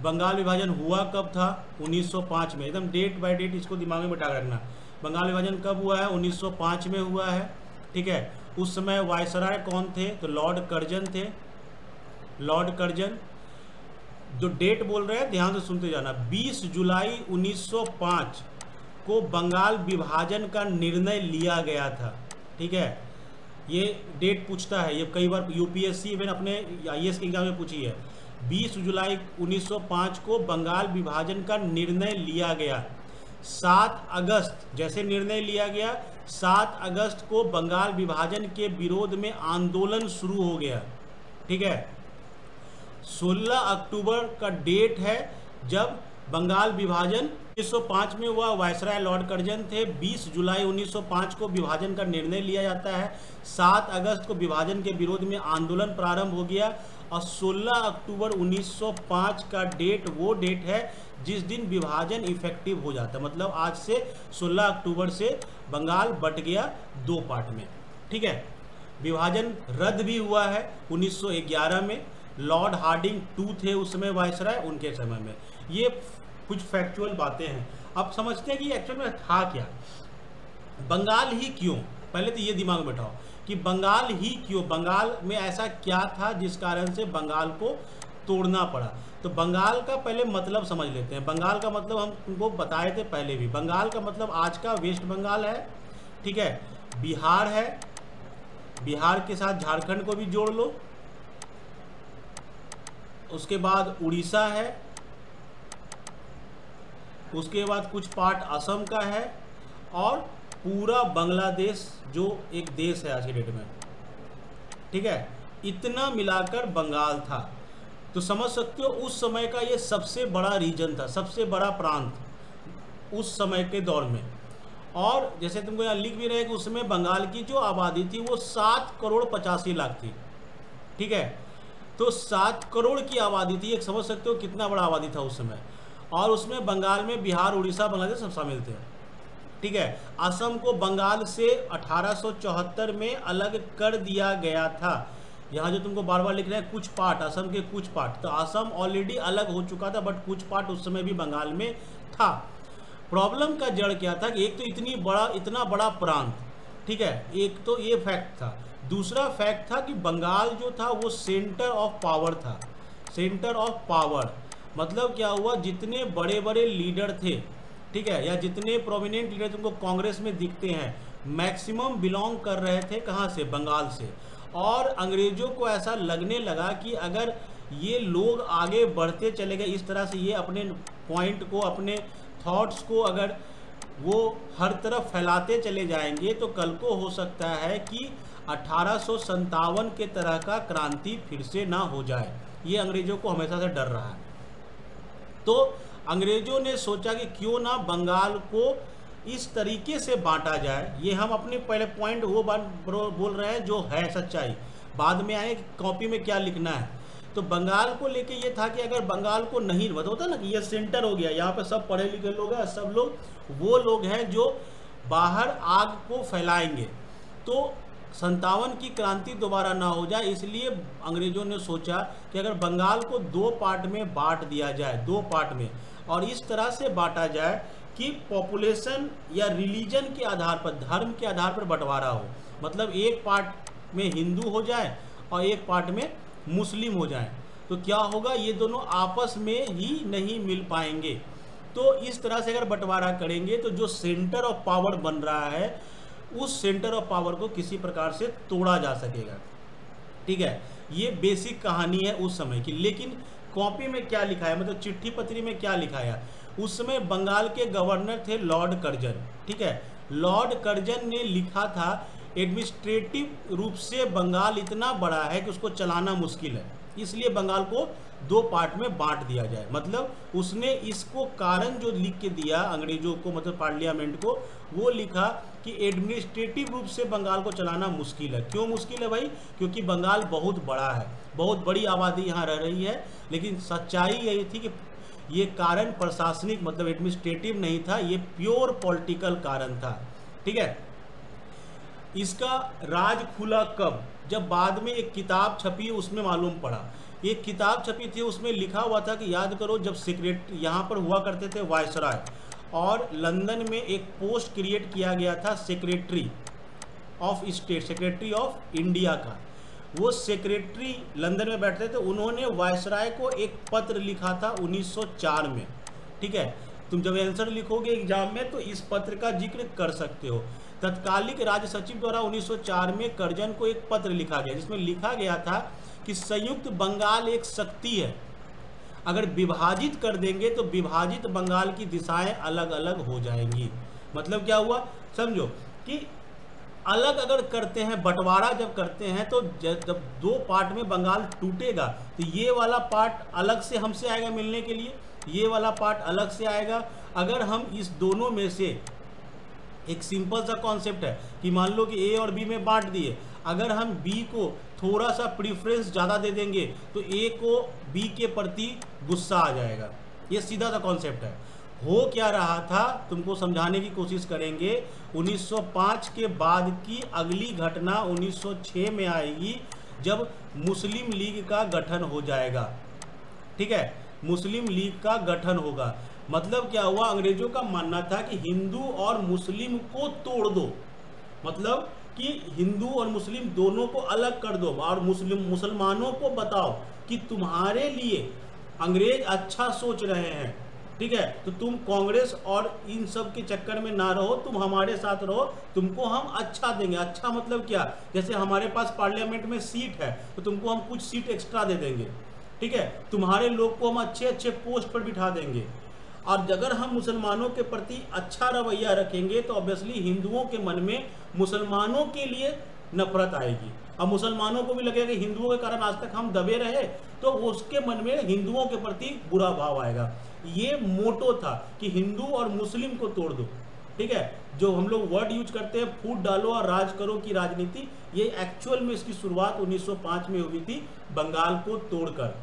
बंगाल विभाजन हुआ कब था? 1905 में। एकदम डेट बाय डेट इसको दिमाग में बैठा रखना। बंगाल विभाजन कब हुआ है? 1905 में हुआ है। ठीक है। उस समय वायसराय कौन थे? तो लॉर्ड कर्जन थे। Lord Curzon. जो डेट बोल रहे हैं ध्यान से सुनते जाना। 20 जुलाई 1905 को बंगाल विभाजन का निर्णय लिया गया था। ठीक है। ये डेट पूछता है, ये कई बार यूपीएससी इवन अपने आईएएस के एग्जाम में पूछी है। 20 जुलाई 1905 को बंगाल विभाजन का निर्णय लिया गया। 7 अगस्त जैसे निर्णय लिया गया, 7 अगस्त को बंगाल विभाजन के विरोध में आंदोलन शुरू हो गया। ठीक है। 16 अक्टूबर का डेट है जब बंगाल विभाजन 1905 में हुआ। वायसराय लॉर्ड कर्जन थे। 20 जुलाई 1905 को विभाजन का निर्णय लिया जाता है। 7 अगस्त को विभाजन के विरोध में आंदोलन प्रारंभ हो गया और 16 अक्टूबर 1905 का डेट वो डेट है जिस दिन विभाजन इफेक्टिव हो जाता है। मतलब आज से 16 अक्टूबर से बंगाल बट गया 2 पार्ट में। ठीक है। विभाजन रद्द भी हुआ है 1911 में। लॉर्ड हार्डिंग 2 थे उस समय वायसराय, उनके समय में। ये कुछ फैक्चुअल बातें हैं। अब समझते हैं कि एक्चुअल में था क्या, बंगाल ही क्यों। पहले तो ये दिमाग में बैठाओ कि बंगाल ही क्यों, बंगाल में ऐसा क्या था जिस कारण से बंगाल को तोड़ना पड़ा। तो बंगाल का पहले मतलब समझ लेते हैं। बंगाल का मतलब हम उनको बताए थे पहले भी। बंगाल का मतलब आज का वेस्ट बंगाल है। ठीक है। बिहार है, बिहार के साथ झारखंड को भी जोड़ लो। उसके बाद उड़ीसा है, उसके बाद कुछ पार्ट असम का है और पूरा बांग्लादेश जो एक देश है आज की डेट में। ठीक है। इतना मिलाकर बंगाल था। तो समझ सकते हो उस समय का ये सबसे बड़ा रीजन था, सबसे बड़ा प्रांत उस समय के दौर में। और जैसे तुमको यहाँ लिख भी रहे कि उसमें बंगाल की जो आबादी थी वो 7 करोड़ 85 लाख थी। ठीक है। तो 7 करोड़ की आबादी थी। एक समझ सकते हो कितना बड़ा आबादी था उस समय। और उसमें बंगाल में बिहार, उड़ीसा, बांग्लादेश सब शामिल थे। ठीक है। असम को बंगाल से 1874 में अलग कर दिया गया था। यहाँ जो तुमको बार बार लिख रहे हैं कुछ पार्ट, असम के कुछ पार्ट, तो असम ऑलरेडी अलग हो चुका था बट कुछ पार्ट उस समय भी बंगाल में था। प्रॉब्लम का जड़ क्या था कि एक तो इतना बड़ा प्रांत। ठीक है। एक तो ये फैक्ट था। दूसरा फैक्ट था कि बंगाल जो था वो सेंटर ऑफ पावर था। सेंटर ऑफ पावर मतलब क्या हुआ, जितने बड़े बड़े लीडर थे, ठीक है, या जितने प्रोमिनेंट लीडर तुमको कांग्रेस में दिखते हैं, मैक्सिमम बिलोंग कर रहे थे कहाँ से? बंगाल से। और अंग्रेजों को ऐसा लगने लगा कि अगर ये लोग आगे बढ़ते चले गए इस तरह से, ये अपने पॉइंट को, अपने थॉट्स को अगर वो हर तरफ फैलाते चले जाएंगे तो कल को हो सकता है कि 1857 के तरह का क्रांति फिर से ना हो जाए। ये अंग्रेजों को हमेशा से डर रहा है। तो अंग्रेजों ने सोचा कि क्यों ना बंगाल को इस तरीके से बांटा जाए। ये हम अपने पहले पॉइंट वो बात बोल रहे हैं जो है सच्चाई, बाद में आए कॉपी में क्या लिखना है। तो बंगाल को लेके ये था कि अगर बंगाल को नहीं होता ना कि ये सेंटर हो गया, यहाँ पे सब पढ़े लिखे लोग हैं, सब लोग वो लोग हैं जो बाहर आग को फैलाएंगे, तो 57 की क्रांति दोबारा ना हो जाए। इसलिए अंग्रेजों ने सोचा कि अगर बंगाल को 2 पार्ट में बांट दिया जाए, 2 पार्ट में, और इस तरह से बांटा जाए कि पॉपुलेशन या रिलीजन के आधार पर, धर्म के आधार पर बंटवारा हो। मतलब एक पार्ट में हिंदू हो जाए और एक पार्ट में मुस्लिम हो जाए, तो क्या होगा, ये दोनों आपस में ही नहीं मिल पाएंगे। तो इस तरह से अगर बंटवारा करेंगे तो जो सेंटर ऑफ पावर बन रहा है उस सेंटर ऑफ पावर को किसी प्रकार से तोड़ा जा सकेगा। ठीक है। ये बेसिक कहानी है उस समय की। लेकिन कॉपी में क्या लिखा है, मतलब चिट्ठी पत्री में क्या लिखा है, उस समय बंगाल के गवर्नर थे लॉर्ड कर्जन। ठीक है। लॉर्ड कर्जन ने लिखा था एडमिनिस्ट्रेटिव रूप से बंगाल इतना बड़ा है कि उसको चलाना मुश्किल है, इसलिए बंगाल को 2 पार्ट में बांट दिया जाए। मतलब उसने इसको कारण जो लिख के दिया अंग्रेजों को, मतलब पार्लियामेंट को, वो लिखा कि एडमिनिस्ट्रेटिव रूप से बंगाल को चलाना मुश्किल है। क्यों मुश्किल है भाई? क्योंकि बंगाल बहुत बड़ा है, बहुत बड़ी आबादी यहाँ रह रही है। लेकिन सच्चाई यही थी कि ये कारण प्रशासनिक, मतलब एडमिनिस्ट्रेटिव नहीं था, ये प्योर पॉलिटिकल कारण था। ठीक है। इसका राज खुला कब? जब बाद में एक किताब छपी उसमें मालूम पड़ा एक किताब छपी थी, उसमें लिखा हुआ था कि याद करो जब सेक्रेटरी यहाँ पर हुआ करते थे वायसराय, और लंदन में एक पोस्ट क्रिएट किया गया था secretary of state, secretary of India का। वो सेक्रेटरी लंदन में बैठते थे, उन्होंने वायसराय को एक पत्र लिखा था 1904 में। ठीक है, तुम जब आंसर लिखोगे एग्जाम में तो इस पत्र का जिक्र कर सकते हो। तत्कालिक राज्य सचिव द्वारा 1904 में कर्जन को एक पत्र लिखा गया, जिसमें लिखा गया था कि संयुक्त बंगाल एक शक्ति है, अगर विभाजित कर देंगे तो विभाजित बंगाल की दिशाएं अलग अलग हो जाएंगी। मतलब क्या हुआ समझो कि अलग अगर करते हैं, बंटवारा जब करते हैं तो जब दो पार्ट में बंगाल टूटेगा तो ये वाला पार्ट अलग से हमसे आएगा मिलने के लिए, ये वाला पार्ट अलग से आएगा। अगर हम इस दोनों में से एक सिंपल सा कॉन्सेप्ट है कि मान लो कि ए और बी में बांट दिए, अगर हम बी को थोड़ा सा प्रीफरेंस ज़्यादा दे देंगे तो ए को बी के प्रति गुस्सा आ जाएगा। ये सीधा सा कॉन्सेप्ट है। हो क्या रहा था तुमको समझाने की कोशिश करेंगे। 1905 के बाद की अगली घटना 1906 में आएगी, जब मुस्लिम लीग का गठन हो जाएगा। ठीक है, मुस्लिम लीग का गठन होगा। मतलब क्या हुआ, अंग्रेजों का मानना था कि हिंदू और मुस्लिम को तोड़ दो, मतलब कि हिंदू और मुस्लिम दोनों को अलग कर दो और मुसलमानों को बताओ कि तुम्हारे लिए अंग्रेज अच्छा सोच रहे हैं। ठीक है, तो तुम कांग्रेस और इन सब के चक्कर में ना रहो, तुम हमारे साथ रहो, तुमको हम अच्छा देंगे। अच्छा मतलब क्या, जैसे हमारे पास पार्लियामेंट में सीट है तो तुमको हम कुछ सीट एक्स्ट्रा दे देंगे। ठीक है, तुम्हारे लोग को हम अच्छे अच्छे पोस्ट पर बिठा देंगे। और अगर हम मुसलमानों के प्रति अच्छा रवैया रखेंगे तो ऑब्वियसली हिंदुओं के मन में मुसलमानों के लिए नफरत आएगी, और मुसलमानों को भी लगेगा कि हिंदुओं के कारण आज तक हम दबे रहे, तो उसके मन में हिंदुओं के प्रति बुरा भाव आएगा। ये मोटो था कि हिंदू और मुस्लिम को तोड़ दो। ठीक है, जो हम लोग वर्ड यूज करते हैं फूट डालो और राज करो की राजनीति, ये एक्चुअल में इसकी शुरुआत 1905 में हुई थी बंगाल को तोड़कर।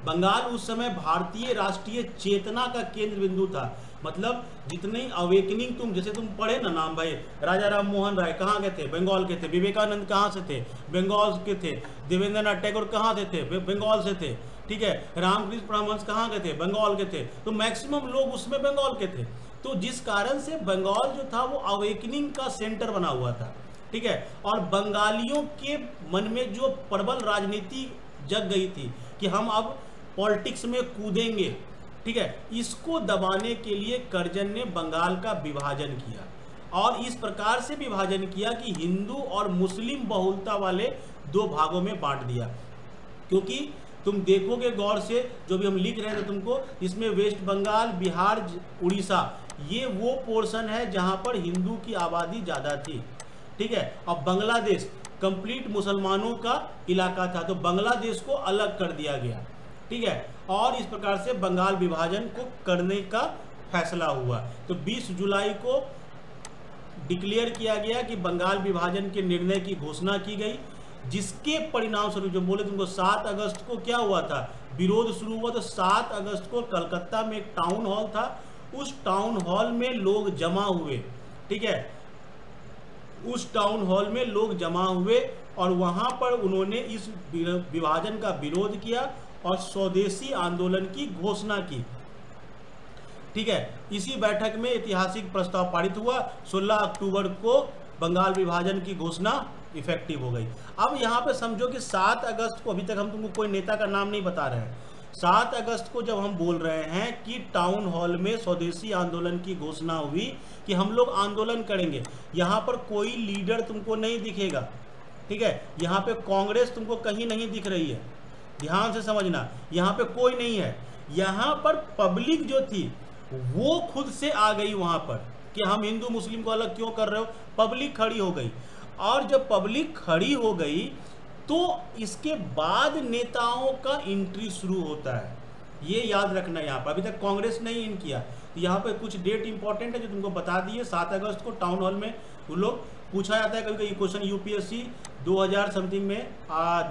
बंगाल उस समय भारतीय राष्ट्रीय चेतना का केंद्र बिंदु था। मतलब जितनी अवेकनिंग जैसे तुम पढ़े ना नाम भाई, राजा राम मोहन राय कहाँ के थे, बंगाल के थे। विवेकानंद कहाँ से थे, बंगाल के थे। देवेंद्रनाथ टैगोर कहाँ थे, बंगाल से थे। ठीक है, रामकृष्ण परमहंस कहाँ के थे, बंगाल के थे। तो मैक्सिमम लोग उसमें बंगाल के थे। तो जिस कारण से बंगाल जो था वो अवेकनिंग का सेंटर बना हुआ था। ठीक है, और बंगालियों के मन में जो प्रबल राजनीति जग गई थी कि हम अब पॉलिटिक्स में कूदेंगे। ठीक है, इसको दबाने के लिए कर्जन ने बंगाल का विभाजन किया, और इस प्रकार से विभाजन किया कि हिंदू और मुस्लिम बहुलता वाले दो भागों में बांट दिया। क्योंकि तुम देखोगे गौर से, जो भी हम लिख रहे थे तुमको, इसमें वेस्ट बंगाल, बिहार, उड़ीसा, ये वो पोर्शन है जहां पर हिंदू की आबादी ज़्यादा थी। ठीक है, और बांग्लादेश कंप्लीट मुसलमानों का इलाका था, तो बांग्लादेश को अलग कर दिया गया। ठीक है, और इस प्रकार से बंगाल विभाजन को करने का फैसला हुआ। तो 20 जुलाई को डिक्लेयर किया गया कि बंगाल विभाजन के निर्णय की घोषणा की गई, जिसके परिणाम स्वरूप जो बोले तुमको 7 अगस्त को क्या हुआ था, विरोध शुरू हुआ। तो 7 अगस्त को कलकत्ता में एक टाउन हॉल था, उस टाउन हॉल में लोग जमा हुए। ठीक है, उस टाउन हॉल में लोग जमा हुए और वहां पर उन्होंने इस विभाजन का विरोध किया और स्वदेशी आंदोलन की घोषणा की। ठीक है, इसी बैठक में ऐतिहासिक प्रस्ताव पारित हुआ। 16 अक्टूबर को बंगाल विभाजन की घोषणा इफेक्टिव हो गई। अब यहाँ पे समझो कि 7 अगस्त को, अभी तक हम तुमको कोई नेता का नाम नहीं बता रहे हैं, 7 अगस्त को जब हम बोल रहे हैं कि टाउन हॉल में स्वदेशी आंदोलन की घोषणा हुई कि हम लोग आंदोलन करेंगे, यहाँ पर कोई लीडर तुमको नहीं दिखेगा। ठीक है, यहाँ पे कांग्रेस तुमको कहीं नहीं दिख रही है, ध्यान से समझना, यहाँ पे कोई नहीं है। यहाँ पर पब्लिक जो थी वो खुद से आ गई वहाँ पर कि हम हिंदू मुस्लिम को अलग क्यों कर रहे हो। पब्लिक खड़ी हो गई, और जब पब्लिक खड़ी हो गई तो इसके बाद नेताओं का एंट्री शुरू होता है। ये याद रखना, यहाँ पर अभी तक कांग्रेस नहीं इन किया। तो यहाँ पर कुछ डेट इंपॉर्टेंट है जो तुमको बता दिए। 7 अगस्त को टाउन हॉल में वो लोग पूछा जाता है, कभी कभी क्वेश्चन यूपीएससी 2000 समथिंग में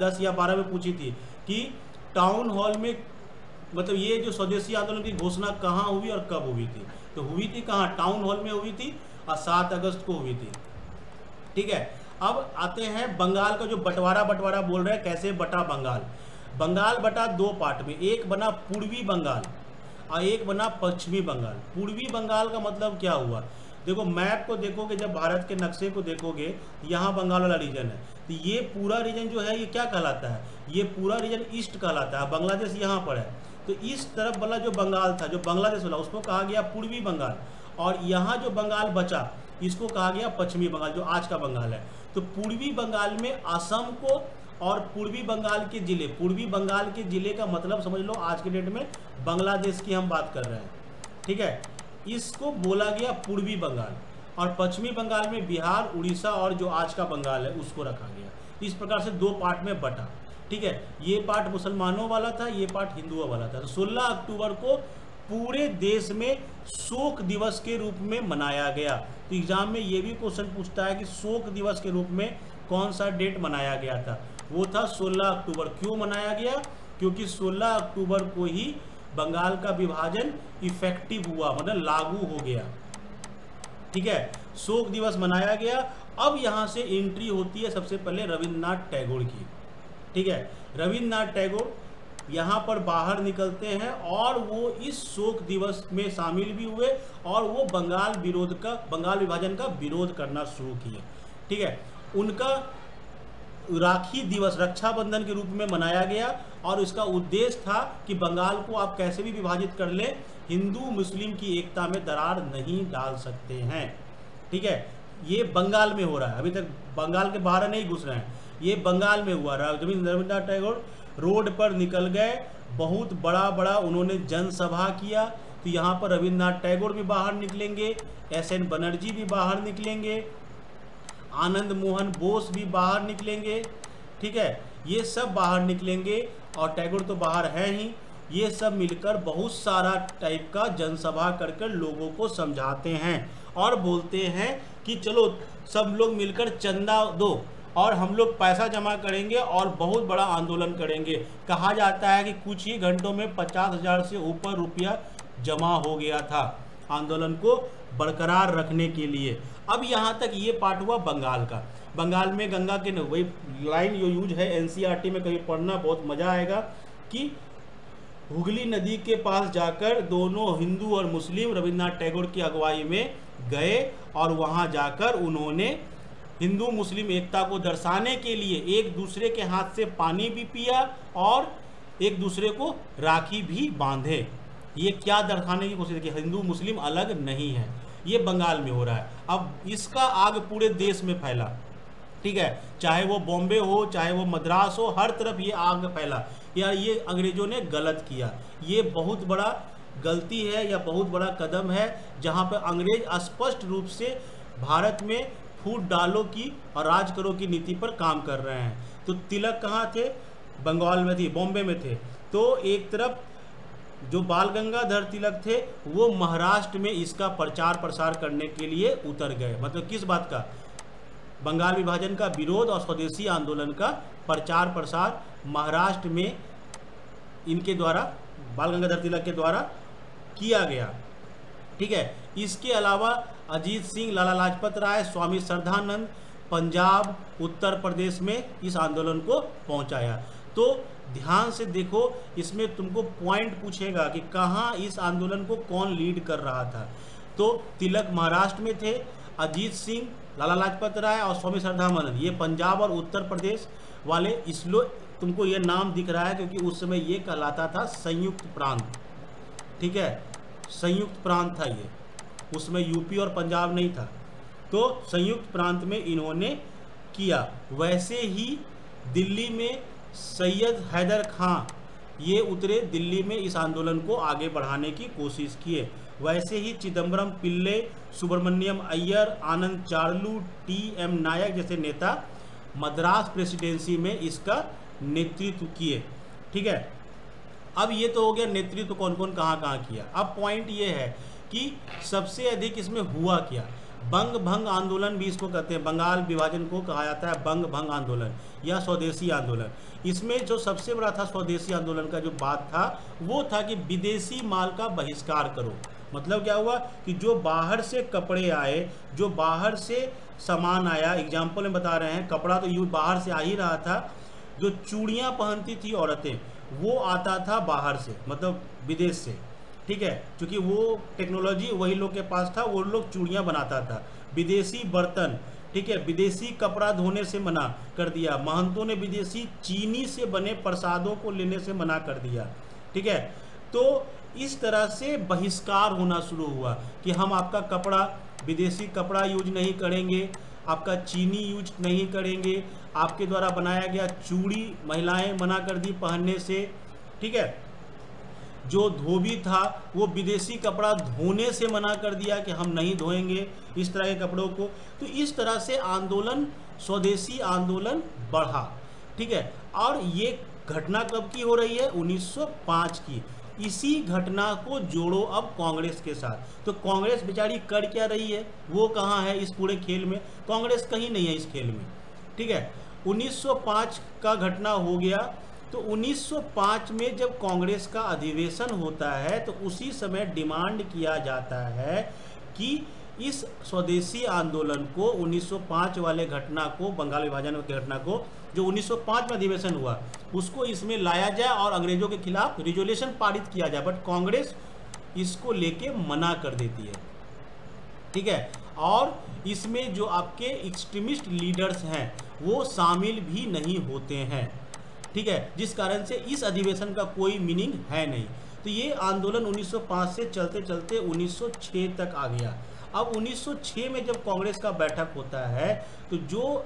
10 या 12 में पूछी थी कि टाउन हॉल में, मतलब ये जो स्वदेशी आंदोलन की घोषणा कहाँ हुई और कब हुई थी। तो हुई थी कहाँ, टाउन हॉल में हुई थी और 7 अगस्त को हुई थी। ठीक है, अब आते हैं बंगाल का जो बंटवारा बोल रहे हैं, कैसे बटा बंगाल। बंगाल बटा दो पार्ट में, एक बना पूर्वी बंगाल और एक बना पश्चिमी बंगाल। पूर्वी बंगाल का मतलब क्या हुआ, देखो मैप को देखोगे, जब भारत के नक्शे को देखोगे, यहाँ बंगाल वाला रीजन है, तो ये पूरा रीजन जो है ये क्या कहलाता है, ये पूरा रीजन ईस्ट कहलाता है। बांग्लादेश यहाँ पर है, तो इस तरफ वाला जो बंगाल था, जो बांग्लादेश वाला, उसको कहा गया पूर्वी बंगाल, और यहाँ जो बंगाल बचा इसको कहा गया पश्चिमी बंगाल, जो आज का बंगाल है। तो पूर्वी बंगाल में असम को और पूर्वी बंगाल के ज़िले, पूर्वी बंगाल के ज़िले का मतलब समझ लो आज के डेट में बांग्लादेश की हम बात कर रहे हैं, ठीक है, इसको बोला गया पूर्वी बंगाल। और पश्चिमी बंगाल में बिहार, उड़ीसा और जो आज का बंगाल है उसको रखा गया। इस प्रकार से दो पार्ट में बटा, ठीक है। ये पार्ट मुसलमानों वाला था, ये पार्ट हिंदुओं वाला था। तो 16 अक्टूबर को पूरे देश में शोक दिवस के रूप में मनाया गया। तो एग्जाम में ये भी क्वेश्चन पूछता है कि शोक दिवस के रूप में कौन सा डेट मनाया गया था, वो था 16 अक्टूबर। क्यों मनाया गया, क्योंकि 16 अक्टूबर को ही बंगाल का विभाजन इफेक्टिव हुआ, मतलब लागू हो गया, ठीक है। शोक दिवस मनाया गया। अब यहाँ से एंट्री होती है सबसे पहले रविन्द्रनाथ टैगोर की, ठीक है। रविन्द्रनाथ टैगोर यहाँ पर बाहर निकलते हैं और वो इस शोक दिवस में शामिल भी हुए और वो बंगाल विभाजन का विरोध करना शुरू किए, ठीक है। उनका राखी दिवस रक्षाबंधन के रूप में मनाया गया और इसका उद्देश्य था कि बंगाल को आप कैसे भी विभाजित कर ले, हिंदू मुस्लिम की एकता में दरार नहीं डाल सकते हैं, ठीक है। ये बंगाल में हो रहा है, अभी तक बंगाल के बाहर नहीं घुस रहे हैं, ये बंगाल में हुआ। रविन्द्रनाथ टैगोर रोड पर निकल गए, बहुत बड़ा उन्होंने जनसभा किया। तो यहाँ पर रविन्द्रनाथ टैगोर भी बाहर निकलेंगे, SN बनर्जी भी बाहर निकलेंगे, आनंद मोहन बोस भी बाहर निकलेंगे, ठीक है। ये सब बाहर निकलेंगे और टैगोर तो बाहर है ही। ये सब मिलकर बहुत सारा टाइप का जनसभा कर कर लोगों को समझाते हैं और बोलते हैं कि चलो सब लोग मिलकर चंदा दो और हम लोग पैसा जमा करेंगे और बहुत बड़ा आंदोलन करेंगे। कहा जाता है कि कुछ ही घंटों में 50,000 से ऊपर रुपया जमा हो गया था आंदोलन को बरकरार रखने के लिए। अब यहाँ तक ये पार्ट हुआ बंगाल का। बंगाल में गंगा के वही लाइन जो यूज है NCERT में कहीं पढ़ना, बहुत मज़ा आएगा कि हुगली नदी के पास जाकर दोनों हिंदू और मुस्लिम रविन्द्रनाथ टैगोर की अगुवाई में गए और वहाँ जाकर उन्होंने हिंदू मुस्लिम एकता को दर्शाने के लिए एक दूसरे के हाथ से पानी भी पिया और एक दूसरे को राखी भी बांधे। ये क्या दर्शाने की कोशिश की, हिंदू मुस्लिम अलग नहीं है। ये बंगाल में हो रहा है। अब इसका आग पूरे देश में फैला, ठीक है, चाहे वो बॉम्बे हो चाहे वो मद्रास हो, हर तरफ ये आग फैला। यार ये अंग्रेजों ने गलत किया, ये बहुत बड़ा गलती है या बहुत बड़ा कदम है, जहाँ पर अंग्रेज स्पष्ट रूप से भारत में फूट डालो की और राज करो की नीति पर काम कर रहे हैं। तो तिलक कहाँ थे, बंगाल में थे, बॉम्बे में थे। तो एक तरफ जो बाल गंगाधर तिलक थे वो महाराष्ट्र में इसका प्रचार प्रसार करने के लिए उतर गए। मतलब किस बात का, बंगाल विभाजन का विरोध और स्वदेशी आंदोलन का प्रचार प्रसार महाराष्ट्र में इनके द्वारा, बाल गंगाधर तिलक के द्वारा किया गया, ठीक है। इसके अलावा अजीत सिंह, लाला लाजपत राय, स्वामी श्रद्धानंद पंजाब, उत्तर प्रदेश में इस आंदोलन को पहुंचाया। तो ध्यान से देखो, इसमें तुमको पॉइंट पूछेगा कि कहाँ इस आंदोलन को कौन लीड कर रहा था। तो तिलक महाराष्ट्र में थे, अजीत सिंह, लाला लाजपत राय और स्वामी श्रद्धानंद ये पंजाब और उत्तर प्रदेश वाले। इसलिए तुमको ये नाम दिख रहा है क्योंकि उस समय ये कहलाता था संयुक्त प्रांत, ठीक है, संयुक्त प्रांत था ये, उसमें यूपी और पंजाब नहीं था। तो संयुक्त प्रांत में इन्होंने किया। वैसे ही दिल्ली में सैयद हैदर खां ये उतरे, दिल्ली में इस आंदोलन को आगे बढ़ाने की कोशिश किए। वैसे ही चिदम्बरम पिल्ले, सुब्रमण्यम अय्यर, आनंद चार्लू, TM नायक जैसे नेता मद्रास प्रेसिडेंसी में इसका नेतृत्व किए, ठीक है। अब ये तो हो गया नेतृत्व कौन कौन कहाँ कहाँ किया। अब पॉइंट ये है कि सबसे अधिक इसमें हुआ क्या। बंग भंग आंदोलन भी इसको कहते हैं, बंगाल विभाजन को कहा जाता है बंग भंग आंदोलन या स्वदेशी आंदोलन। इसमें जो सबसे बड़ा था स्वदेशी आंदोलन का जो बात था वो था कि विदेशी माल का बहिष्कार करो। मतलब क्या हुआ कि जो बाहर से कपड़े आए, जो बाहर से सामान आया, एग्जाम्पल में बता रहे हैं, कपड़ा तो यूँ बाहर से आ ही रहा था, जो चूड़ियाँ पहनती थी औरतें, वो आता था बाहर से, मतलब विदेश से। ठीक है, क्योंकि वो टेक्नोलॉजी वही लोग के पास था, वो लोग चूड़ियाँ बनाता था। विदेशी बर्तन, ठीक है, विदेशी कपड़ा धोने से मना कर दिया। महंतों ने विदेशी चीनी से बने प्रसादों को लेने से मना कर दिया। ठीक है, तो इस तरह से बहिष्कार होना शुरू हुआ कि हम आपका कपड़ा, विदेशी कपड़ा यूज नहीं करेंगे, आपका चीनी यूज नहीं करेंगे, आपके द्वारा बनाया गया चूड़ी महिलाएं मना कर दी पहनने से। ठीक है, जो धोबी था वो विदेशी कपड़ा धोने से मना कर दिया कि हम नहीं धोएंगे इस तरह के कपड़ों को। तो इस तरह से आंदोलन, स्वदेशी आंदोलन बढ़ा। ठीक है, और ये घटना कब की हो रही है? 1905 की। इसी घटना को जोड़ो अब कांग्रेस के साथ। तो कांग्रेस बेचारी कर क्या रही है, वो कहाँ है इस पूरे खेल में? कांग्रेस कहीं नहीं है इस खेल में। ठीक है, 1905 का घटना हो गया। तो 1905 में जब कांग्रेस का अधिवेशन होता है तो उसी समय डिमांड किया जाता है कि इस स्वदेशी आंदोलन को, 1905 वाले घटना को, बंगाल विभाजन की घटना को, जो 1905 में अधिवेशन हुआ, उसको इसमें लाया जाए और अंग्रेजों के खिलाफ रिजोल्यूशन पारित किया जाए। बट कांग्रेस इसको लेके मना कर देती है। ठीक है, और इसमें जो आपके एक्सट्रीमिस्ट लीडर्स हैं वो शामिल भी नहीं होते हैं। ठीक है, जिस कारण से इस अधिवेशन का कोई मीनिंग है नहीं। तो ये आंदोलन 1905 से चलते चलते 1906 तक आ गया। अब 1906 में जब कांग्रेस का बैठक होता है तो जो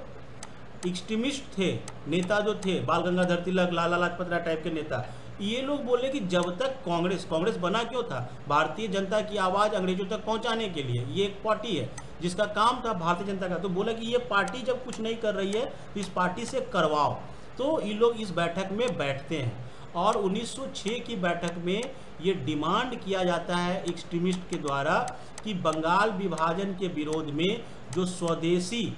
एक्सट्रीमिस्ट थे, नेता जो थे, बाल गंगाधर तिलक, लाला लाजपत राय टाइप के नेता, ये लोग बोले कि जब तक कांग्रेस बना क्यों था? भारतीय जनता की आवाज़ अंग्रेजों तक पहुंचाने के लिए। ये एक पार्टी है जिसका काम था भारतीय जनता का। तो बोला कि ये पार्टी जब कुछ नहीं कर रही है तो इस पार्टी से करवाओ। तो ये लोग इस बैठक में बैठते हैं और 1906 की बैठक में ये डिमांड किया जाता है एक्सट्रीमिस्ट के द्वारा कि बंगाल विभाजन के विरोध में जो स्वदेशी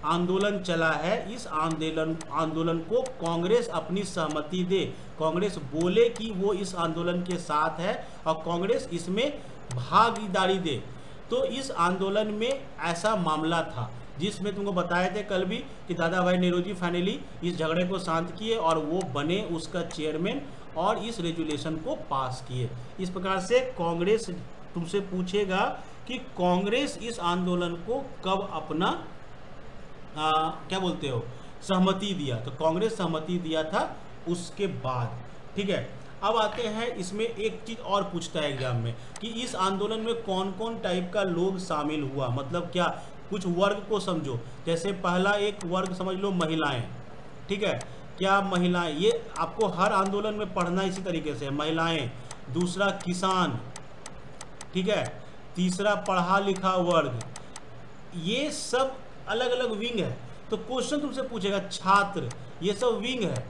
आंदोलन चला है, इस आंदोलन को कांग्रेस अपनी सहमति दे। कांग्रेस बोले कि वो इस आंदोलन के साथ है और कांग्रेस इसमें भागीदारी दे। तो इस आंदोलन में ऐसा मामला था जिसमें तुमको बताए थे कल भी कि दादा भाई नेहरू फाइनली इस झगड़े को शांत किए और वो बने उसका चेयरमैन और इस रेजुलेशन को पास किए। इस प्रकार से कांग्रेस तुमसे पूछेगा कि कांग्रेस इस आंदोलन को कब अपना क्या बोलते हो, सहमति दिया? तो कांग्रेस सहमति दिया था उसके बाद। ठीक है, अब आते हैं इसमें एक चीज़ और पूछता है एग्जाम में कि इस आंदोलन में कौन कौन टाइप का लोग शामिल हुआ, मतलब क्या? कुछ वर्ग को समझो। जैसे पहला एक वर्ग समझ लो महिलाएं। ठीक है, क्या महिलाएं, ये आपको हर आंदोलन में पढ़ना इसी तरीके से, महिलाएं। दूसरा किसान। ठीक है, तीसरा पढ़ा लिखा वर्ग। ये सब अलग अलग विंग है। तो क्वेश्चन तुमसे पूछेगा छात्र, ये सब विंग है,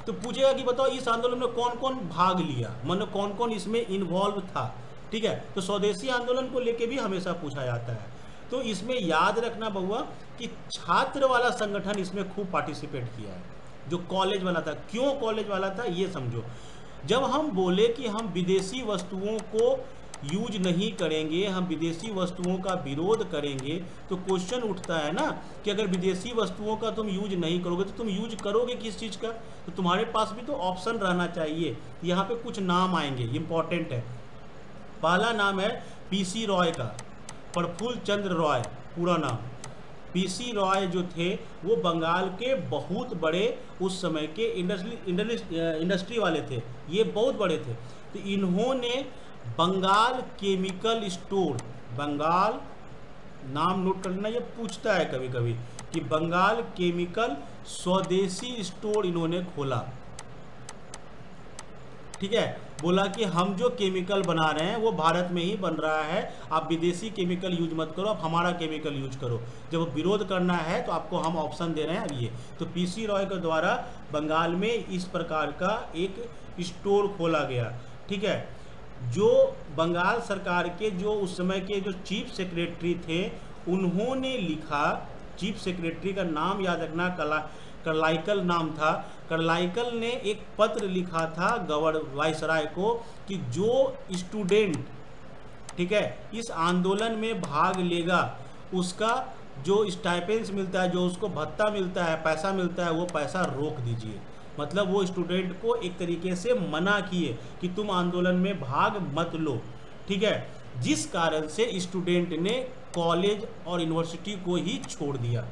तो पूछेगा कि बताओ इस आंदोलन में कौन कौन भाग लिया, मतलब कौन कौन इसमें इन्वॉल्व था। ठीक है, तो स्वदेशी आंदोलन को लेके भी हमेशा पूछा जाता है। तो इसमें याद रखना बहुआ कि छात्र वाला संगठन इसमें खूब पार्टिसिपेट किया है, जो कॉलेज वाला था। क्यों कॉलेज वाला था ये समझो। जब हम बोले कि हम विदेशी वस्तुओं को यूज नहीं करेंगे, हम विदेशी वस्तुओं का विरोध करेंगे, तो क्वेश्चन उठता है ना कि अगर विदेशी वस्तुओं का तुम यूज नहीं करोगे तो तुम यूज करोगे किस चीज़ का? तो तुम्हारे पास भी तो ऑप्शन रहना चाहिए। यहाँ पे कुछ नाम आएंगे, इंपॉर्टेंट है। पहला नाम है पीसी रॉय का, प्रफुल्ल चंद्र रॉय पूरा नाम। पीसी रॉय जो थे वो बंगाल के बहुत बड़े उस समय के इंडस्ट्री वाले थे, ये बहुत बड़े थे। तो इन्होंने बंगाल केमिकल स्टोर, बंगाल नाम नोट कर लेना, ये पूछता है कभी कभी कि बंगाल केमिकल स्वदेशी स्टोर इन्होंने खोला। ठीक है, बोला कि हम जो केमिकल बना रहे हैं वो भारत में ही बन रहा है, आप विदेशी केमिकल यूज मत करो, आप हमारा केमिकल यूज करो। जब विरोध करना है तो आपको हम ऑप्शन दे रहे हैं। अब ये तो पीसी रॉय के द्वारा बंगाल में इस प्रकार का एक स्टोर खोला गया। ठीक है, जो बंगाल सरकार के जो उस समय के जो चीफ सेक्रेटरी थे उन्होंने लिखा, चीफ सेक्रेटरी का नाम याद रखना, करलाइकल नाम था। करलाइकल ने एक पत्र लिखा था वायसराय को कि जो स्टूडेंट, ठीक है, इस आंदोलन में भाग लेगा उसका जो स्टाइपेंस मिलता है, जो उसको भत्ता मिलता है, पैसा मिलता है, वो पैसा रोक दीजिए। मतलब वो स्टूडेंट को एक तरीके से मना किए कि तुम आंदोलन में भाग मत लो, ठीक है। जिस कारण से स्टूडेंट ने कॉलेज और यूनिवर्सिटी को ही छोड़ दिया,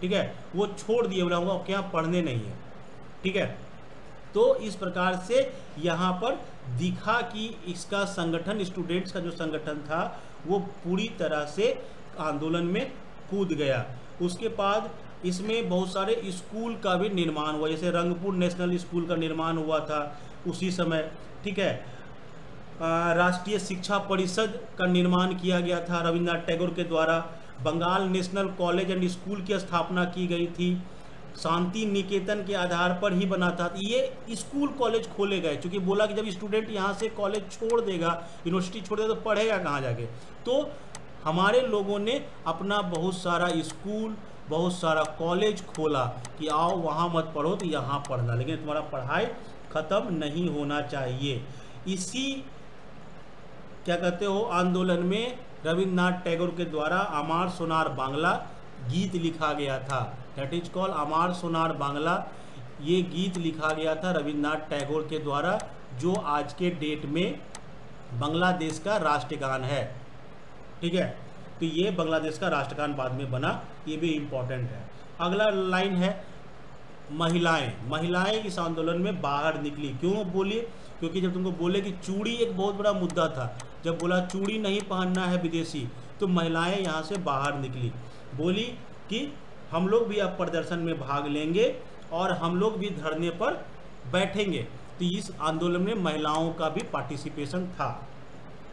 ठीक है। वो छोड़ दिए, बोला वो क्या पढ़ने नहीं है, ठीक है। तो इस प्रकार से यहाँ पर दिखा कि इसका संगठन, स्टूडेंट्स का जो संगठन था वो पूरी तरह से आंदोलन में कूद गया। उसके बाद इसमें बहुत सारे स्कूल का भी निर्माण हुआ, जैसे रंगपुर नेशनल स्कूल का निर्माण हुआ था उसी समय, ठीक है। राष्ट्रीय शिक्षा परिषद का निर्माण किया गया था रविन्द्रनाथ टैगोर के द्वारा। Bengal national college and school की स्थापना की गई थी, शांति निकेतन के आधार पर ही बना था। ये स्कूल कॉलेज खोले गए, क्योंकि बोला कि जब स्टूडेंट यहाँ से कॉलेज छोड़ देगा, यूनिवर्सिटी छोड़ देगा, तो पढ़ेगा कहाँ जाके। तो हमारे लोगों ने अपना बहुत सारा स्कूल, बहुत सारा कॉलेज खोला कि आओ वहाँ मत पढ़ो तो यहाँ पढ़ना, लेकिन तुम्हारा पढ़ाई ख़त्म नहीं होना चाहिए। इसी क्या कहते हो आंदोलन में रविन्द्रनाथ टैगोर के द्वारा अमार सोनार बांग्ला गीत लिखा गया था। दैट इज कॉल्ड अमार सोनार बांग्ला। ये गीत लिखा गया था रविन्द्रनाथ टैगोर के द्वारा, जो आज के डेट में बांग्लादेश का राष्ट्रगान है, ठीक है। तो ये बांग्लादेश का राष्ट्रगान बाद में बना, ये भी इम्पोर्टेंट है। अगला लाइन है महिलाएं इस आंदोलन में बाहर निकली। क्यों बोलिए? क्योंकि जब तुमको बोले कि चूड़ी एक बहुत बड़ा मुद्दा था, जब बोला चूड़ी नहीं पहनना है विदेशी, तो महिलाएं यहाँ से बाहर निकली, बोली कि हम लोग भी अब प्रदर्शन में भाग लेंगे और हम लोग भी धरने पर बैठेंगे। तो इस आंदोलन में महिलाओं का भी पार्टिसिपेशन था।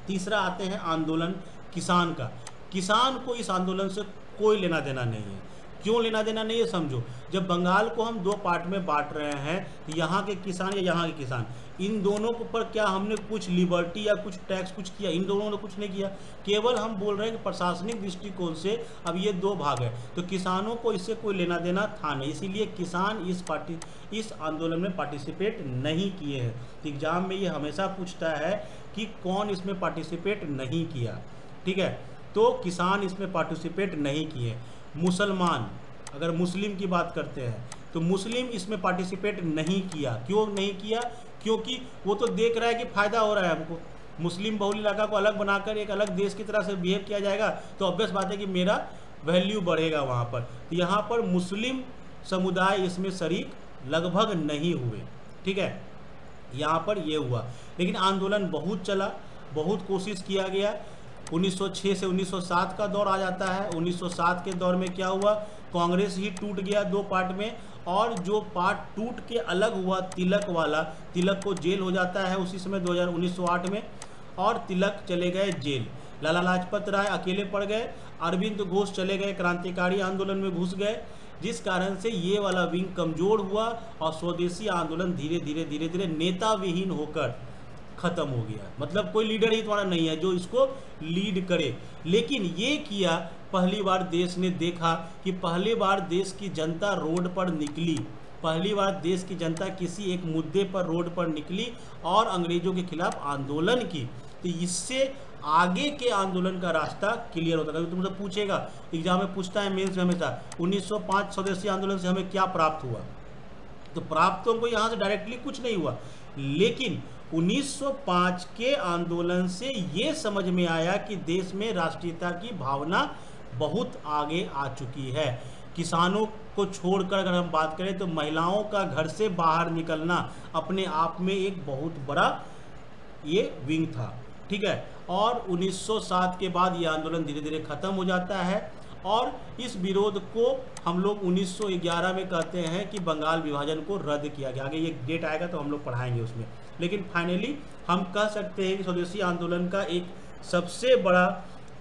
तीसरा आते हैं आंदोलन किसान का। किसान को इस आंदोलन से कोई लेना देना नहीं है। क्यों लेना देना नहीं है समझो। जब बंगाल को हम दो पार्ट में बांट रहे हैं, तो यहाँ के किसान या यहाँ के किसान, इन दोनों के ऊपर क्या हमने कुछ लिबर्टी या कुछ टैक्स कुछ किया? इन दोनों ने कुछ नहीं किया। केवल हम बोल रहे हैं कि प्रशासनिक दृष्टिकोण से अब ये दो भाग है, तो किसानों को इससे कोई लेना देना था नहीं, इसीलिए किसान इस आंदोलन में पार्टिसिपेट नहीं किए हैं। एग्जाम में ये हमेशा पूछता है कि कौन इसमें पार्टिसिपेट नहीं किया, ठीक है। तो किसान इसमें पार्टिसिपेट नहीं किए। मुसलमान, अगर मुस्लिम की बात करते हैं तो मुस्लिम इसमें पार्टिसिपेट नहीं किया। क्यों नहीं किया? क्योंकि वो तो देख रहा है कि फ़ायदा हो रहा है हमको। मुस्लिम बहुल इलाका को अलग बनाकर एक अलग देश की तरह से बिहेव किया जाएगा, तो ऑब्वियस बात है कि मेरा वैल्यू बढ़ेगा वहाँ पर। तो यहाँ पर मुस्लिम समुदाय इसमें शरीक लगभग नहीं हुए, ठीक है। यहाँ पर ये हुआ, लेकिन आंदोलन बहुत चला, बहुत कोशिश किया गया। 1906 से 1907 का दौर आ जाता है। 1907 के दौर में क्या हुआ? कांग्रेस ही टूट गया दो पार्ट में, और जो पार्ट टूट के अलग हुआ तिलक वाला, तिलक को जेल हो जाता है उसी समय 1908 में, और तिलक चले गए जेल। लाला लाजपत राय अकेले पड़ गए, अरविंद घोष चले गए, क्रांतिकारी आंदोलन में घुस गए, जिस कारण से ये वाला विंग कमज़ोर हुआ और स्वदेशी आंदोलन धीरे धीरे नेता विहीन होकर ख़त्म हो गया। मतलब कोई लीडर ही तुम्हारा नहीं है जो इसको लीड करे। लेकिन ये किया, पहली बार देश ने देखा कि पहली बार देश की जनता रोड पर निकली, पहली बार देश की जनता किसी एक मुद्दे पर रोड पर निकली और अंग्रेजों के खिलाफ आंदोलन की। तो इससे आगे के आंदोलन का रास्ता क्लियर होता है। तुमसे पूछेगा, एग्जाम में पूछता है, मेंस में हमेशा, 1905 स्वदेशी आंदोलन से हमें क्या प्राप्त हुआ? तो प्राप्त तो हमको यहाँ से डायरेक्टली कुछ नहीं हुआ, लेकिन 1905 के आंदोलन से ये समझ में आया कि देश में राष्ट्रीयता की भावना बहुत आगे आ चुकी है। किसानों को छोड़कर अगर हम बात करें तो महिलाओं का घर से बाहर निकलना अपने आप में एक बहुत बड़ा ये विंग था, ठीक है। और 1907 के बाद ये आंदोलन धीरे धीरे ख़त्म हो जाता है, और इस विरोध को हम लोग 1911 में कहते हैं कि बंगाल विभाजन को रद्द किया गया। आगे ये डेट आएगा तो हम लोग पढ़ाएंगे उसमें, लेकिन फाइनली हम कह सकते हैं कि स्वदेशी आंदोलन का एक सबसे बड़ा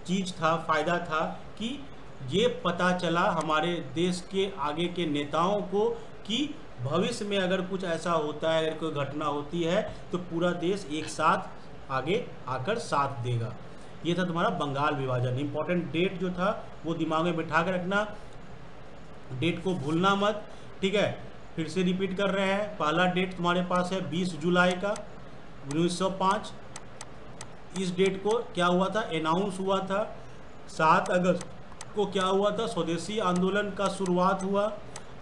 चीज़ था, फ़ायदा था कि ये पता चला हमारे देश के आगे के नेताओं को कि भविष्य में अगर कुछ ऐसा होता है, अगर कोई घटना होती है, तो पूरा देश एक साथ आगे आकर साथ देगा। ये था तुम्हारा बंगाल विभाजन। इंपॉर्टेंट डेट जो था वो दिमाग में बिठा कर रखना, डेट को भूलना मत, ठीक है। फिर से रिपीट कर रहे हैं, पहला डेट तुम्हारे पास है 20 जुलाई का 1905। इस डेट को क्या हुआ था? अनाउंस हुआ था 7 अगस्त को क्या हुआ था, स्वदेशी आंदोलन का शुरुआत हुआ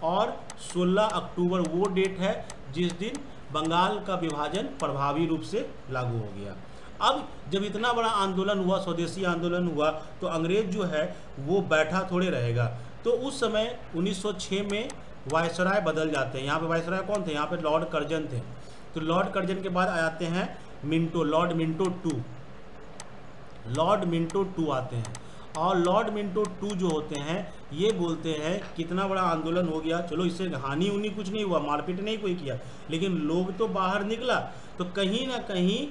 और 16 अक्टूबर वो डेट है जिस दिन बंगाल का विभाजन प्रभावी रूप से लागू हो गया। अब जब इतना बड़ा आंदोलन हुआ, स्वदेशी आंदोलन हुआ, तो अंग्रेज जो है वो बैठा थोड़े रहेगा। तो उस समय 1906 में वायसराय बदल जाते हैं। यहाँ पे वायसराय कौन थे, यहाँ पे लॉर्ड कर्जन थे। तो लॉर्ड कर्जन के बाद आ जाते हैं मिंटो, लॉर्ड मिंटो टू आते हैं। और लॉर्ड मिंटो टू जो होते हैं ये बोलते हैं कितना बड़ा आंदोलन हो गया, चलो इससे हानि उनी कुछ नहीं हुआ, मारपीट नहीं कोई किया, लेकिन लोग तो बाहर निकला तो कहीं ना कहीं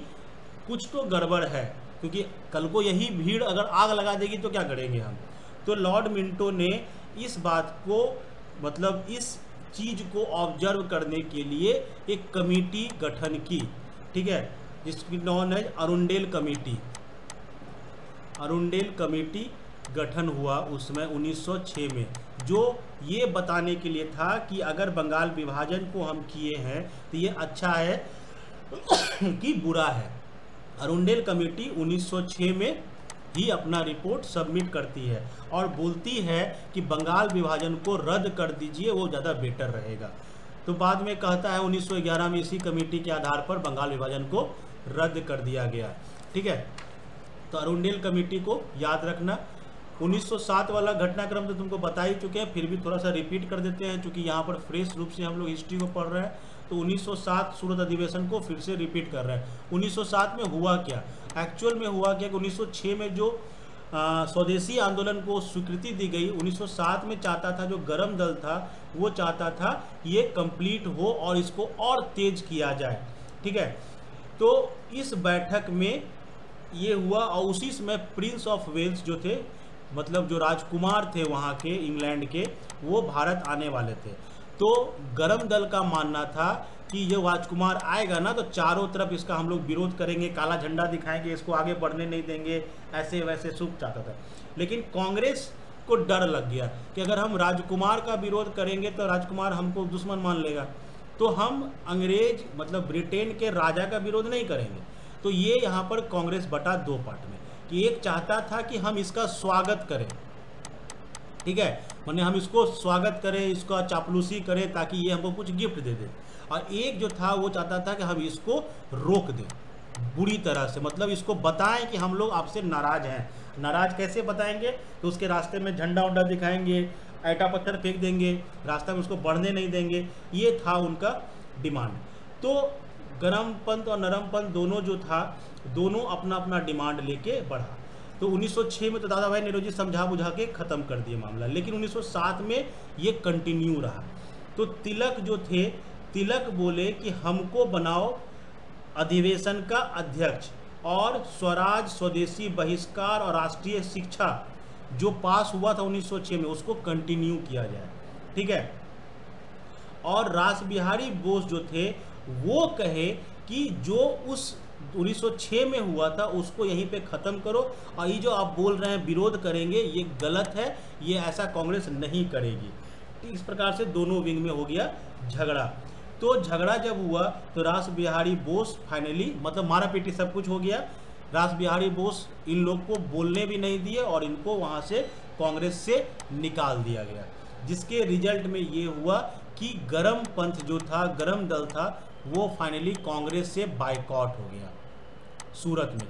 कुछ तो गड़बड़ है, क्योंकि कल को यही भीड़ अगर आग लगा देगी तो क्या करेंगे हम। तो लॉर्ड मिंटो ने इस बात को, मतलब इस चीज़ को ऑब्जर्व करने के लिए एक कमेटी गठन की, ठीक है, जिसकी नॉन है अरुंडेल कमेटी गठन हुआ उसमें 1906 में, जो ये बताने के लिए था कि अगर बंगाल विभाजन को हम किए हैं तो ये अच्छा है कि बुरा है। अरुंडेल कमेटी 1906 में ही अपना रिपोर्ट सबमिट करती है और बोलती है कि बंगाल विभाजन को रद्द कर दीजिए, वो ज़्यादा बेटर रहेगा। तो बाद में कहता है 1911 में इसी कमेटी के आधार पर बंगाल विभाजन को रद्द कर दिया गया, ठीक है। तो अरुंडेल कमेटी को याद रखना। 1907 वाला घटनाक्रम तो तुमको बता ही चुके हैं, फिर भी थोड़ा सा रिपीट कर देते हैं क्योंकि यहाँ पर फ्रेश रूप से हम लोग हिस्ट्री को पढ़ रहे हैं। तो 1907 सूरत अधिवेशन को फिर से रिपीट कर रहे हैं। 1907 में हुआ क्या, एक्चुअल में हुआ क्या कि 1906 में जो स्वदेशी आंदोलन को स्वीकृति दी गई, 1907 में चाहता था, जो गरम दल था वो चाहता था ये कंप्लीट हो और इसको और तेज किया जाए, ठीक है। तो इस बैठक में ये हुआ और उसी समय प्रिंस ऑफ वेल्स जो थे, मतलब जो राजकुमार थे वहाँ के इंग्लैंड के, वो भारत आने वाले थे। तो गरम दल का मानना था कि ये राजकुमार आएगा ना तो चारों तरफ इसका हम लोग विरोध करेंगे, काला झंडा दिखाएंगे, इसको आगे बढ़ने नहीं देंगे, ऐसे वैसे सुख चाहता था। लेकिन कांग्रेस को डर लग गया कि अगर हम राजकुमार का विरोध करेंगे तो राजकुमार हमको दुश्मन मान लेगा, तो हम अंग्रेज मतलब ब्रिटेन के राजा का विरोध नहीं करेंगे। तो ये यहाँ पर कांग्रेस बटा दो पार्ट में, कि एक चाहता था कि हम इसका स्वागत करें, ठीक है, माने हम इसको स्वागत करें, इसका चापलूसी करें ताकि ये हमको कुछ गिफ्ट दे दे, और एक जो था वो चाहता था कि हम इसको रोक दें बुरी तरह से, मतलब इसको बताएं कि हम लोग आपसे नाराज हैं। नाराज कैसे बताएंगे, तो उसके रास्ते में झंडा उंडा दिखाएंगे, ईंटा पत्थर फेंक देंगे, रास्ते में उसको बढ़ने नहीं देंगे, ये था उनका डिमांड। तो गरमपंथ और नरमपंथ दोनों जो था, दोनों अपना अपना डिमांड लेके बढ़ा। तो 1906 में तो दादा भाई नेहरू जी समझा बुझा के ख़त्म कर दिए मामला, लेकिन 1907 में ये कंटिन्यू रहा। तो तिलक जो थे, तिलक बोले कि हमको बनाओ अधिवेशन का अध्यक्ष और स्वराज, स्वदेशी बहिष्कार और राष्ट्रीय शिक्षा जो पास हुआ था 1906 में उसको कंटिन्यू किया जाए, ठीक है। और रास बिहारी बोस जो थे वो कहे कि जो उस 1906 में हुआ था उसको यहीं पे ख़त्म करो, और ये जो आप बोल रहे हैं विरोध करेंगे ये गलत है, ये ऐसा कांग्रेस नहीं करेगी। इस प्रकार से दोनों विंग में हो गया झगड़ा। तो झगड़ा जब हुआ तो रास बिहारी बोस फाइनली, मतलब मारा पीटी सब कुछ हो गया, रास बिहारी बोस इन लोग को बोलने भी नहीं दिए और इनको वहाँ से कांग्रेस से निकाल दिया गया, जिसके रिजल्ट में ये हुआ कि गरम पंथ जो था, गरम दल था, वो फाइनली कांग्रेस से बायकॉट हो गया सूरत में,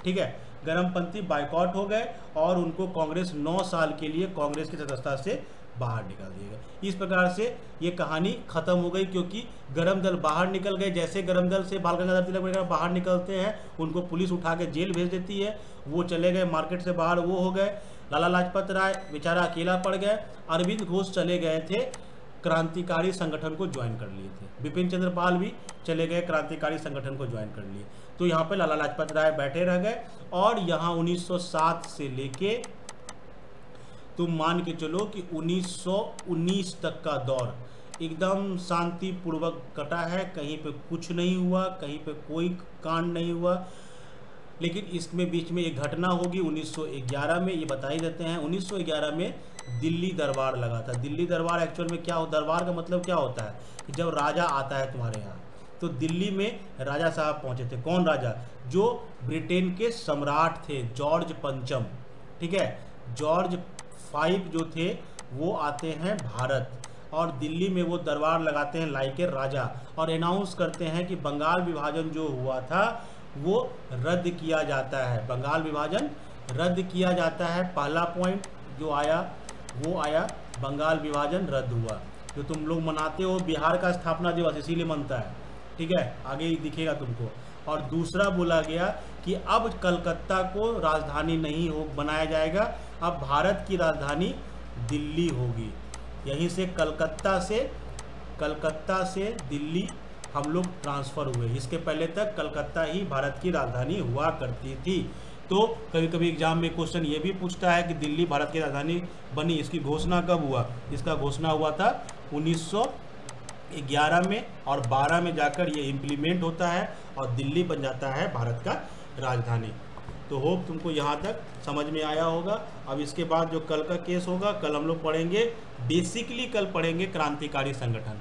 ठीक है। गरमपंथी बायकॉट हो गए और उनको कांग्रेस 9 साल के लिए कांग्रेस की सदस्यता से बाहर निकाल दिया गया। इस प्रकार से ये कहानी खत्म हो गई, क्योंकि गरम दल बाहर निकल गए। जैसे गरम दल से बाल गंगाधर तिलक वगैरह बाहर निकलते हैं, उनको पुलिस उठा के जेल भेज देती है, वो चले गए मार्केट से बाहर, वो हो गए। लाला लाजपत राय बेचारा अकेला पड़ गए। अरविंद घोष चले गए थे, क्रांतिकारी संगठन को ज्वाइन कर लिए थे। बिपिन चंद्र पाल भी चले गए, क्रांतिकारी संगठन को ज्वाइन कर लिए। तो यहाँ पे लाला लाजपत राय बैठे रह गए। और यहाँ 1907 से लेके तुम मान के चलो कि 1919 तक का दौर एकदम शांतिपूर्वक कटा है। कहीं पे कुछ नहीं हुआ, कहीं पे कोई कांड नहीं हुआ। लेकिन इसमें बीच में एक घटना होगी 1911 में, ये बता ही देते हैं। 1911 में दिल्ली दरबार लगा था। दिल्ली दरबार एक्चुअल में क्या हो, दरबार का मतलब क्या होता है कि जब राजा आता है तुम्हारे यहाँ, तो दिल्ली में राजा साहब पहुँचे थे। कौन राजा? जो ब्रिटेन के सम्राट थे, जॉर्ज पंचम, ठीक है, जॉर्ज 5 जो थे वो आते हैं भारत, और दिल्ली में वो दरबार लगाते हैं लाइके राजा, और अनाउंस करते हैं कि बंगाल विभाजन जो हुआ था वो रद्द किया जाता है, बंगाल विभाजन रद्द किया जाता है। पहला पॉइंट जो आया वो आया बंगाल विभाजन रद्द हुआ, जो तुम लोग मनाते हो बिहार का स्थापना दिवस इसीलिए मनता है, ठीक है, आगे ही दिखेगा तुमको। और दूसरा बोला गया कि अब कलकत्ता को राजधानी नहीं हो बनाया जाएगा, अब भारत की राजधानी दिल्ली होगी। यहीं से कलकत्ता से दिल्ली हम लोग ट्रांसफ़र हुए, इसके पहले तक कलकत्ता ही भारत की राजधानी हुआ करती थी। तो कभी कभी एग्जाम में क्वेश्चन ये भी पूछता है कि दिल्ली भारत की राजधानी बनी, इसकी घोषणा कब हुआ? इसका घोषणा हुआ था 1911 में, और 12 में जाकर ये इम्प्लीमेंट होता है और दिल्ली बन जाता है भारत का राजधानी। तो होप तुमको यहाँ तक समझ में आया होगा। अब इसके बाद जो कल का केस होगा, कल हम लोग पढ़ेंगे, बेसिकली कल पढ़ेंगे क्रांतिकारी संगठन।